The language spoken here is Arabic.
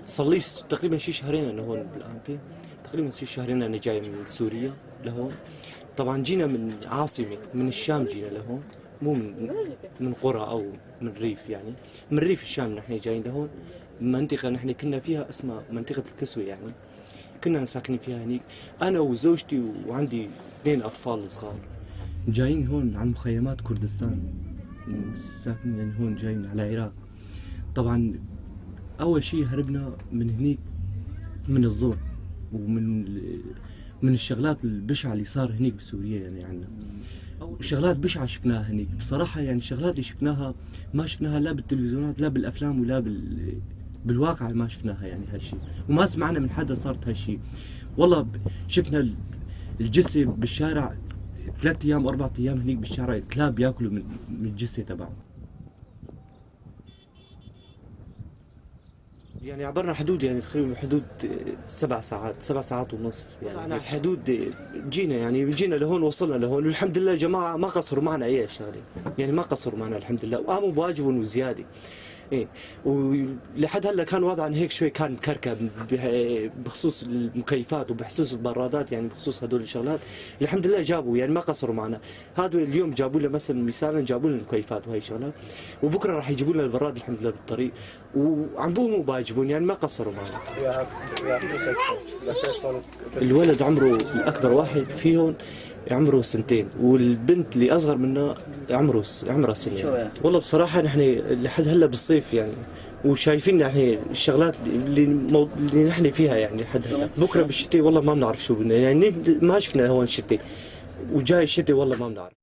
صار لي تقريبا شي شهرين انا هون بالانفي، تقريبا شي شهرين انا جاي من سوريا لهون. طبعا جينا من عاصمة من الشام، جينا لهون، مو من قرى او من ريف يعني، من ريف الشام نحن جايين لهون. منطقة نحن كنا فيها اسمها منطقة الكسوة يعني، كنا ساكنين فيها هنيك انا وزوجتي وعندي 2 اطفال صغار. جايين هون على مخيمات كردستان، ساكنين يعني هون جايين على العراق. طبعا اول شيء هربنا من هنيك من الظلم من الشغلات البشعة اللي صار هنيك بسوريا يعني عنا. شغلات بشعة شفناها هنيك بصراحة، يعني الشغلات اللي شفناها ما شفناها لا بالتلفزيونات لا بالأفلام ولا بالواقع، ما شفناها يعني هالشيء، وما سمعنا من حدا صارت هالشيء. والله شفنا الجثة بالشارع 3 أيام 4 أيام هنيك بالشارع، كلاب ياكلوا من الجثة تبعه. يعني عبرنا حدود يعني تقريبا حدود 7 ساعات 7 ساعات ونصف يعني على الحدود. جينا يعني جينا لهون، وصلنا لهون والحمد لله. جماعة ما قصروا معنا أي شغلة، يعني ما قصروا معنا الحمد لله، وقاموا بواجبهم وزيادة. ايه، ولحد هلا كان وضعنا هيك شوي، كان كركب بخصوص المكيفات وبخصوص البرادات، يعني بخصوص هدول الشغلات. الحمد لله جابوا يعني ما قصروا معنا. هذول اليوم جابوا لنا مثلا مثالا، جابوا لنا المكيفات وهي الشغلات، وبكره راح يجيبوا لنا البراد الحمد لله بالطريق، وعم بقوموا باجبون يعني ما قصروا معنا. الولد عمره الاكبر واحد فيهم عمره 2 سنين، والبنت اللي اصغر منه عمرها سنة. والله بصراحة نحن لحد هلا بالصيف يعني، وشايفين يعني الشغلات اللي نحن فيها يعني لحد هلا. بكره بالشتاء والله ما بنعرف شو بدنا يعني، ما شفنا هون شتاء، وجاي الشتاء والله ما بنعرف.